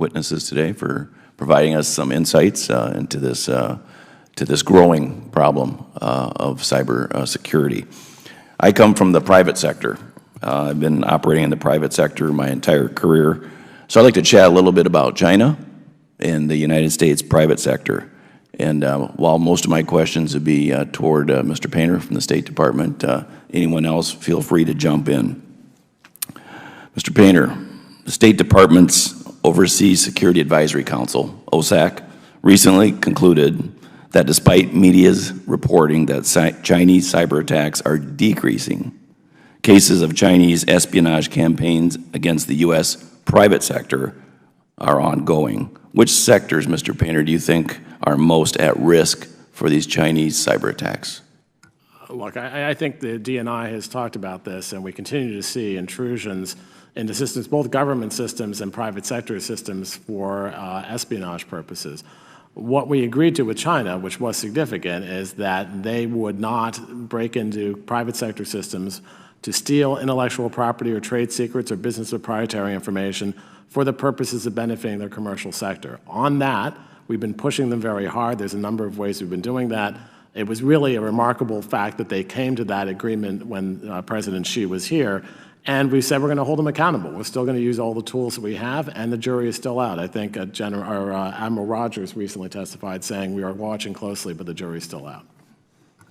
witnesses today for providing us some insights into this growing problem of cyber security. I come from the private sector. I've been operating in the private sector my entire career. So I'd like to chat a little bit about China and the United States private sector. And while most of my questions would be toward Mr. Painter from the State Department, anyone else feel free to jump in. Mr. Painter, the State Department's Overseas Security Advisory Council, OSAC, recently concluded that despite media's reporting that Chinese cyber attacks are decreasing, cases of Chinese espionage campaigns against the U.S. private sector are ongoing. Which sectors, Mr. Painter, do you think are most at risk for these Chinese cyber attacks? Look, I think the DNI has talked about this, and we continue to see intrusions into systems, both government systems and private sector systems, for espionage purposes. What we agreed to with China, which was significant, is that they would not break into private sector systems to steal intellectual property or trade secrets or business proprietary information for the purposes of benefiting their commercial sector. On that, we've been pushing them very hard. There's a number of ways we've been doing that. It was really a remarkable fact that they came to that agreement when President Xi was here, and we said we're going to hold them accountable. We're still going to use all the tools that we have, and the jury is still out. I think Admiral Rogers recently testified saying we are watching closely, but the jury is still out.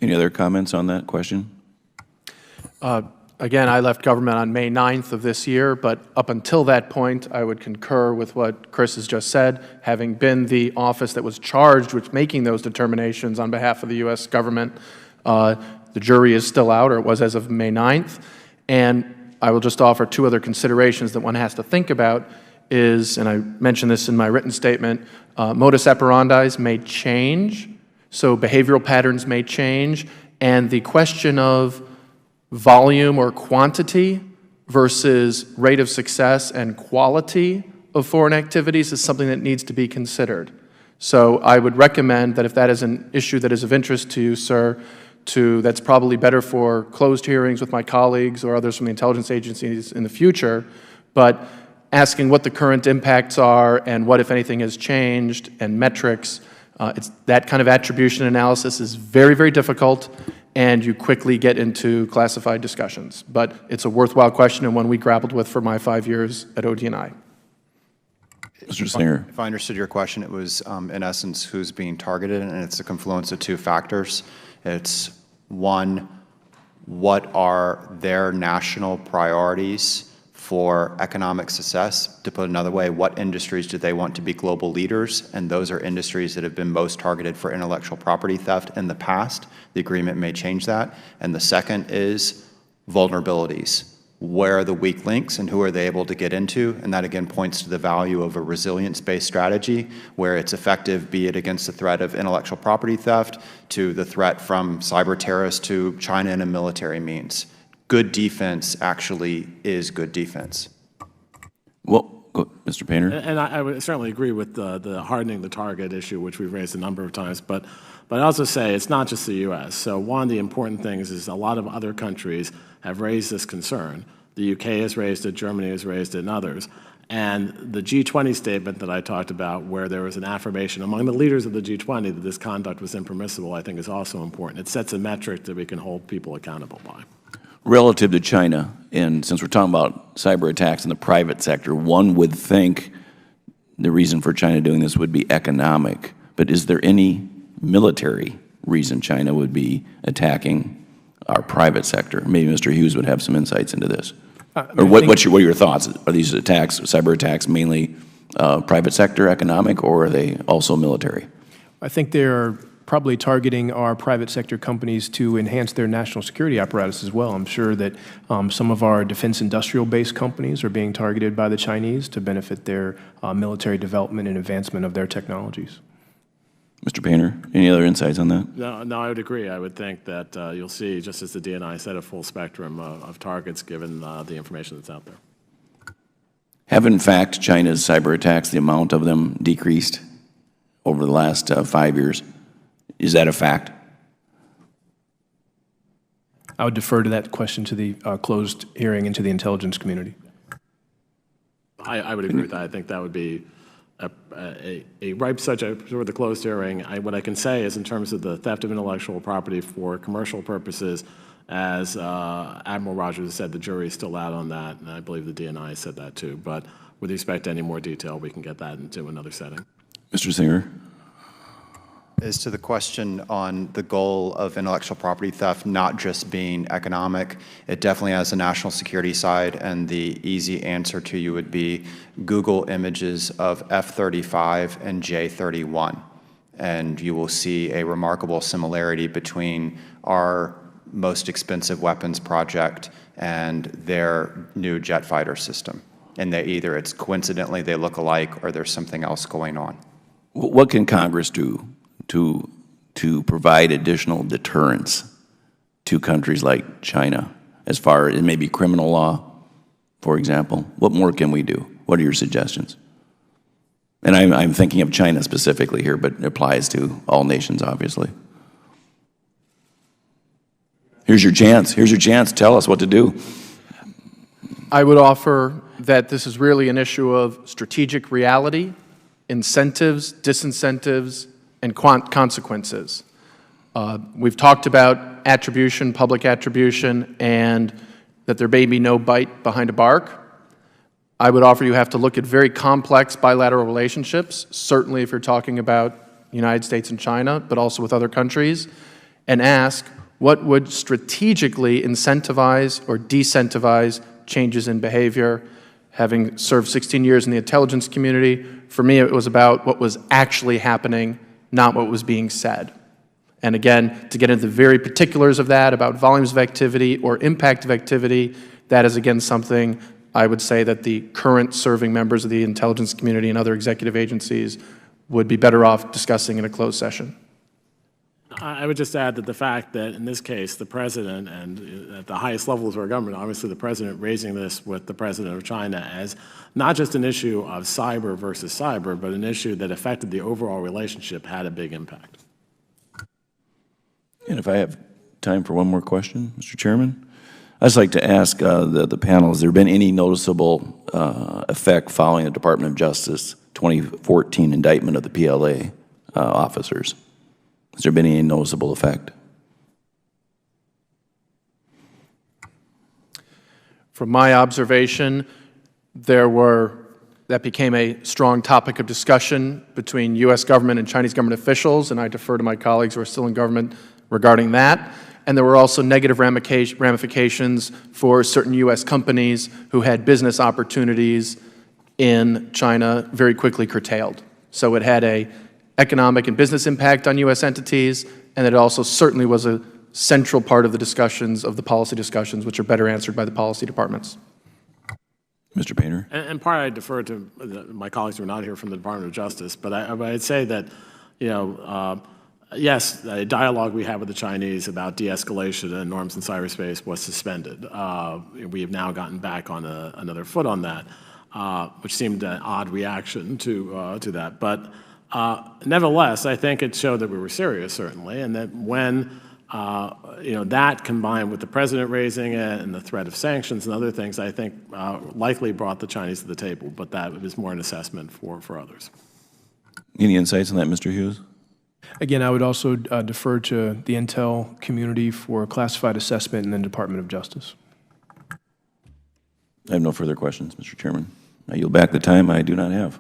Any other comments on that question? Again, I left government on May 9th of this year, but up until that point, I would concur with what Chris has just said. Having been the office that was charged with making those determinations on behalf of the U.S. government, the jury is still out, or it was as of May 9th. And I will just offer two other considerations that one has to think about is, and I mentioned this in my written statement, modus operandi may change, so behavioral patterns may change, and the question of volume or quantity versus rate of success and quality of foreign activities is something that needs to be considered. So I would recommend that if that is an issue that is of interest to you, sir, that's probably better for closed hearings with my colleagues or others from the intelligence agencies in the future, but asking what the current impacts are and what, if anything, has changed and metrics, that kind of attribution analysis is very, very difficult, and you quickly get into classified discussions. But it's a worthwhile question and one we grappled with for my 5 years at ODNI. Mr. Singer. If I understood your question, it was, in essence, who's being targeted, and it's a confluence of two factors. It's one, what are their national priorities for economic success? To put it another way, what industries do they want to be global leaders? And those are industries that have been most targeted for intellectual property theft in the past. The agreement may change that. And the second is vulnerabilities. Where are the weak links and who are they able to get into? And that again points to the value of a resilience-based strategy where it's effective, be it against the threat of intellectual property theft to the threat from cyber terrorists to China in a military means. Good defense actually is good defense. Well, Mr. Painter. And I would certainly agree with the hardening the target issue, which we've raised a number of times. But I also say it's not just the U.S. So one of the important things is a lot of other countries have raised this concern. The U.K. has raised it, Germany has raised it, and others. And the G20 statement that I talked about, where there was an affirmation among the leaders of the G20 that this conduct was impermissible, I think is also important. It sets a metric that we can hold people accountable by. Relative to China, and since we're talking about cyber attacks in the private sector, one would think the reason for China doing this would be economic. But is there any military reason China would be attacking our private sector? Maybe Mr. Hughes would have some insights into this. Or what are your thoughts? Are these attacks, cyber attacks, mainly private sector economic, or are they also military? I think they're probably targeting our private sector companies to enhance their national security apparatus as well. I'm sure that some of our defense industrial-based companies are being targeted by the Chinese to benefit their military development and advancement of their technologies. Mr. Painter, any other insights on that? No, I would agree. I would think that you'll see, just as the DNI said, a full spectrum of targets given the information that's out there. Have, in fact, China's cyber attacks, the amount of them decreased over the last 5 years? Is that a fact? I would defer to that question to the closed hearing and to the intelligence community. I would agree with that. I think that would be a ripe subject for the closed hearing. What I can say is in terms of the theft of intellectual property for commercial purposes, as Admiral Rogers said, the jury is still out on that, and I believe the DNI said that too. But with respect to any more detail, we can get that into another setting. Mr. Singer? As to the question on the goal of intellectual property theft not just being economic, it definitely has a national security side, and the easy answer to you would be Google images of F-35 and J-31, and you will see a remarkable similarity between our most expensive weapons project and their new jet fighter system. And they either it's coincidentally they look alike or there's something else going on. What can Congress do to provide additional deterrence to countries like China, as far as maybe criminal law, for example? What more can we do? What are your suggestions? And I'm thinking of China specifically here, but it applies to all nations, obviously. Here's your chance. Here's your chance. Tell us what to do. I would offer that this is really an issue of strategic reality, incentives, disincentives, and consequences. We've talked about attribution, public attribution, and that there may be no bite behind a bark. I would offer you have to look at very complex bilateral relationships, certainly if you're talking about the United States and China, but also with other countries, and ask what would strategically incentivize or decentivize changes in behavior. Having served 16 years in the intelligence community, for me it was about what was actually happening, not what was being said. And again, to get into the very particulars of that, about volumes of activity or impact of activity, that is again something I would say that the current serving members of the intelligence community and other executive agencies would be better off discussing in a closed session. I would just add that the fact that in this case, the president and at the highest levels of our government, obviously the president raising this with the president of China as not just an issue of cyber versus cyber, but an issue that affected the overall relationship had a big impact. And if I have time for one more question, Mr. Chairman, I'd just like to ask the panel, has there been any noticeable effect following the Department of Justice 2014 indictment of the PLA officers? Has there been any noticeable effect? From my observation, that became a strong topic of discussion between U.S. government and Chinese government officials, and I defer to my colleagues who are still in government regarding that. And there were also negative ramifications for certain U.S. companies who had business opportunities in China very quickly curtailed. So it had an economic and business impact on U.S. entities, and it also certainly was a central part of the discussions, of the policy discussions, which are better answered by the policy departments. Mr. Painter? And part I defer to my colleagues who are not here from the Department of Justice, but I'd say that, yes, a dialogue we had with the Chinese about de-escalation and norms in cyberspace was suspended. We have now gotten back on another foot on that, which seemed an odd reaction to that. But nevertheless, I think it showed that we were serious, certainly, and that when that combined with the president raising it and the threat of sanctions and other things, I think likely brought the Chinese to the table, but that was more an assessment for others. Any insights on that, Mr. Hughes? Again, I would also defer to the intel community for classified assessment and then Department of Justice. I have no further questions, Mr. Chairman. I yield back the time I do not have.